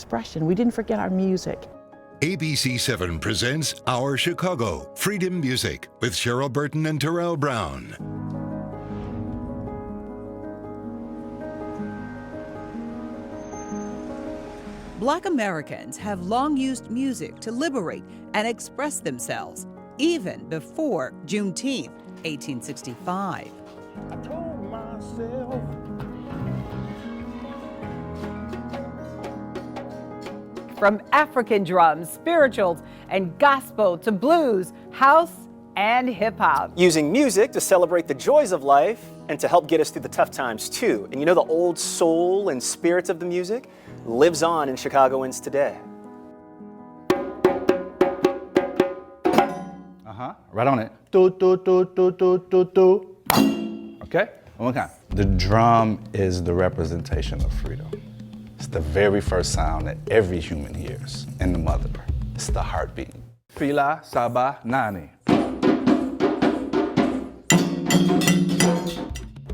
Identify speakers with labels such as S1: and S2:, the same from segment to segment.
S1: expression. We didn't forget our music.
S2: ABC7 presents Our Chicago, Freedom Music, with Cheryl Burton and Terrell Brown.
S3: Black Americans have long used music to liberate and express themselves, even before Juneteenth, 1865.
S4: I told myself.
S5: From African drums, spirituals, and gospel to blues, house, and hip-hop.
S6: Using music to celebrate the joys of life and to help get us through the tough times too. And you know, the old soul and spirit of the music lives on in Chicagoans today.
S4: Right on it. Do, do, do, do, do, do, do. Okay? One more time. The drum is the representation of freedom. It's the very first sound that every human hears in the mother. It's the heartbeat. Fila, Saba, Nani.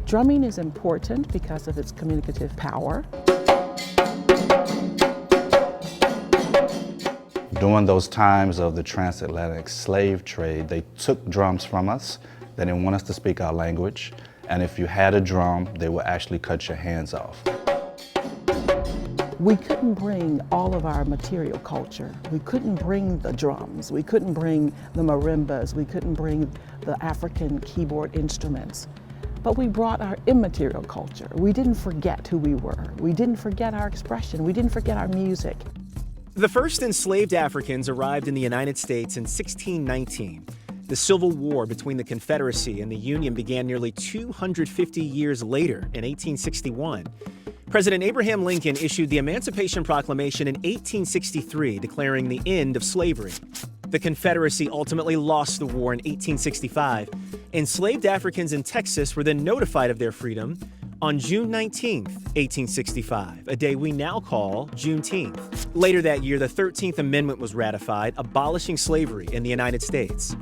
S1: Drumming is important because of its communicative power.
S4: During those times of the transatlantic slave trade, they took drums from us. They didn't want us to speak our language. And if you had a drum, they would actually cut your hands off.
S1: We couldn't bring all of our material culture. We couldn't bring the drums. We couldn't bring the marimbas. We couldn't bring the African keyboard instruments. But we brought our immaterial culture. We didn't forget who we were. We didn't forget our expression. We didn't forget our music.
S6: The first enslaved Africans arrived in the United States in 1619. The Civil War between the Confederacy and the Union began nearly 250 years later in 1861. President Abraham Lincoln issued the Emancipation Proclamation in 1863, declaring the end of slavery. The Confederacy ultimately lost the war in 1865. Enslaved Africans in Texas were then notified of their freedom on June 19, 1865, a day we now call Juneteenth. Later that year, the 13th Amendment was ratified, abolishing slavery in the United States.